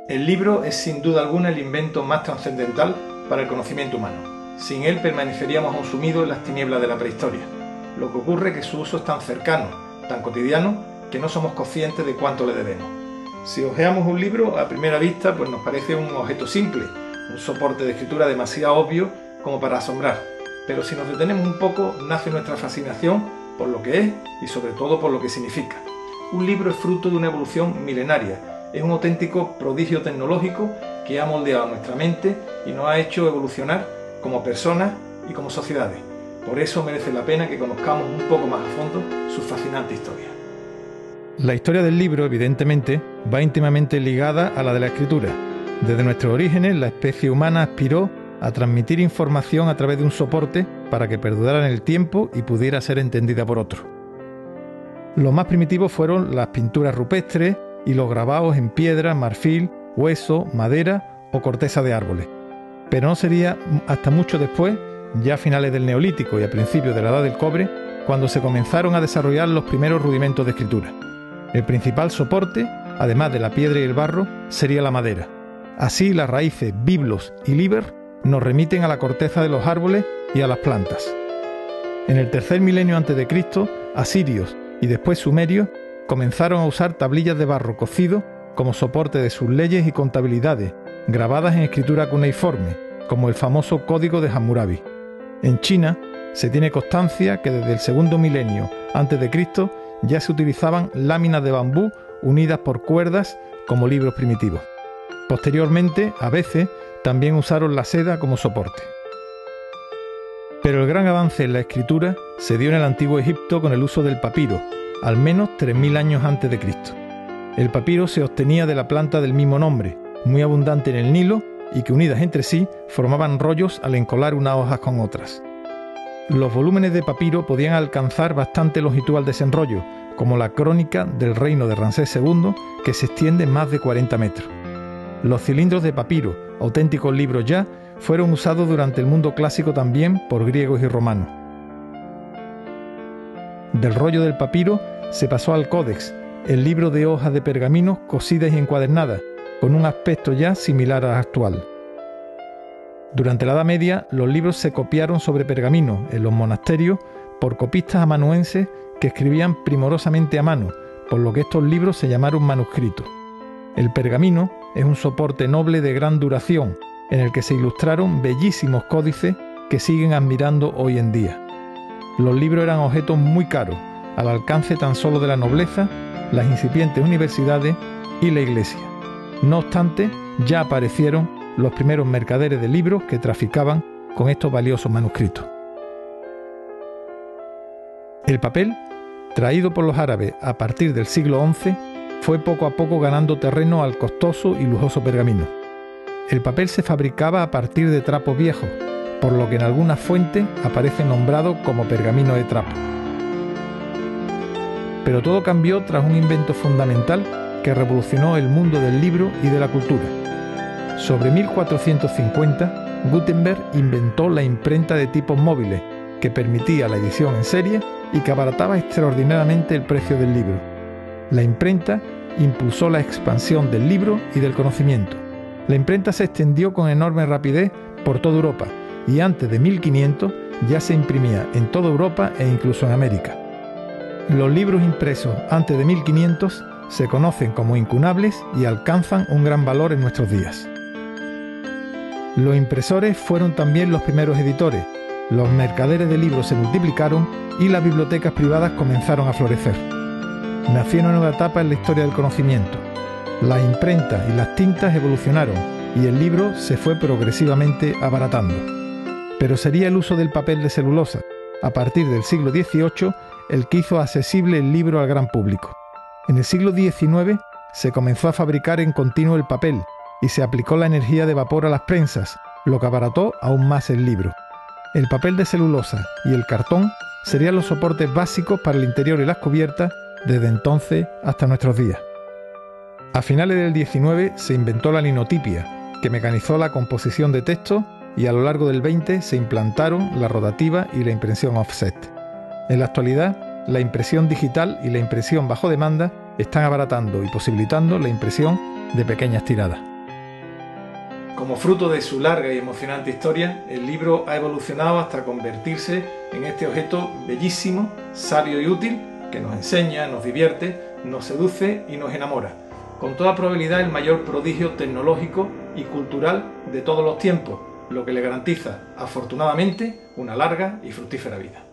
El libro es sin duda alguna el invento más trascendental para el conocimiento humano. Sin él permaneceríamos aún sumidos en las tinieblas de la prehistoria. Lo que ocurre es que su uso es tan cercano, tan cotidiano, que no somos conscientes de cuánto le debemos. Si hojeamos un libro, a primera vista, pues nos parece un objeto simple, un soporte de escritura demasiado obvio como para asombrar. Pero si nos detenemos un poco, nace nuestra fascinación por lo que es y sobre todo por lo que significa. Un libro es fruto de una evolución milenaria. Es un auténtico prodigio tecnológico que ha moldeado nuestra mente y nos ha hecho evolucionar como personas y como sociedades. Por eso merece la pena que conozcamos un poco más a fondo su fascinante historia. La historia del libro, evidentemente, va íntimamente ligada a la de la escritura. Desde nuestros orígenes, la especie humana aspiró a transmitir información a través de un soporte para que perdurara en el tiempo y pudiera ser entendida por otro. Los más primitivos fueron las pinturas rupestres y los grabados en piedra, marfil, hueso, madera o corteza de árboles. Pero no sería hasta mucho después, ya a finales del Neolítico y a principios de la Edad del Cobre, cuando se comenzaron a desarrollar los primeros rudimentos de escritura. El principal soporte, además de la piedra y el barro, sería la madera. Así, las raíces biblos y liber nos remiten a la corteza de los árboles y a las plantas. En el tercer milenio a.C., asirios y después sumerios comenzaron a usar tablillas de barro cocido como soporte de sus leyes y contabilidades, grabadas en escritura cuneiforme, como el famoso Código de Hammurabi. En China se tiene constancia que desde el segundo milenio a.C. ya se utilizaban láminas de bambú unidas por cuerdas como libros primitivos. Posteriormente, a veces, también usaron la seda como soporte. Pero el gran avance en la escritura se dio en el antiguo Egipto con el uso del papiro, al menos 3000 años antes de Cristo. El papiro se obtenía de la planta del mismo nombre, muy abundante en el Nilo y que unidas entre sí formaban rollos al encolar unas hojas con otras. Los volúmenes de papiro podían alcanzar bastante longitud al desenrollo, como la crónica del reino de Ramsés II, que se extiende más de 40 metros. Los cilindros de papiro, auténticos libros ya, fueron usados durante el mundo clásico también por griegos y romanos. Del rollo del papiro se pasó al códex, el libro de hojas de pergaminos cosidas y encuadernadas, con un aspecto ya similar al actual. Durante la Edad Media, los libros se copiaron sobre pergamino en los monasterios por copistas amanuenses que escribían primorosamente a mano, por lo que estos libros se llamaron manuscritos. El pergamino es un soporte noble de gran duración, en el que se ilustraron bellísimos códices que siguen admirando hoy en día. Los libros eran objetos muy caros, al alcance tan solo de la nobleza, las incipientes universidades y la iglesia. No obstante, ya aparecieron los primeros mercaderes de libros que traficaban con estos valiosos manuscritos. El papel, traído por los árabes a partir del siglo XI, fue poco a poco ganando terreno al costoso y lujoso pergamino. El papel se fabricaba a partir de trapos viejos, por lo que en algunas fuentes aparece nombrado como pergamino de trapo. Pero todo cambió tras un invento fundamental que revolucionó el mundo del libro y de la cultura. Sobre 1450, Gutenberg inventó la imprenta de tipos móviles, que permitía la edición en serie y que abarataba extraordinariamente el precio del libro. La imprenta impulsó la expansión del libro y del conocimiento. La imprenta se extendió con enorme rapidez por toda Europa y antes de 1500 ya se imprimía en toda Europa e incluso en América. Los libros impresos antes de 1500 se conocen como incunables y alcanzan un gran valor en nuestros días. Los impresores fueron también los primeros editores, los mercaderes de libros se multiplicaron y las bibliotecas privadas comenzaron a florecer. Nació una nueva etapa en la historia del conocimiento. Las imprentas y las tintas evolucionaron y el libro se fue progresivamente abaratando. Pero sería el uso del papel de celulosa, a partir del siglo XVIII, el que hizo accesible el libro al gran público. En el siglo XIX se comenzó a fabricar en continuo el papel y se aplicó la energía de vapor a las prensas, lo que abarató aún más el libro. El papel de celulosa y el cartón serían los soportes básicos para el interior y las cubiertas desde entonces hasta nuestros días. A finales del XIX se inventó la linotipia, que mecanizó la composición de textos, y a lo largo del XX se implantaron la rotativa y la impresión offset. En la actualidad, la impresión digital y la impresión bajo demanda están abaratando y posibilitando la impresión de pequeñas tiradas. Como fruto de su larga y emocionante historia, el libro ha evolucionado hasta convertirse en este objeto bellísimo, sabio y útil, que nos enseña, nos divierte, nos seduce y nos enamora. Con toda probabilidad el mayor prodigio tecnológico y cultural de todos los tiempos, lo que le garantiza, afortunadamente, una larga y fructífera vida.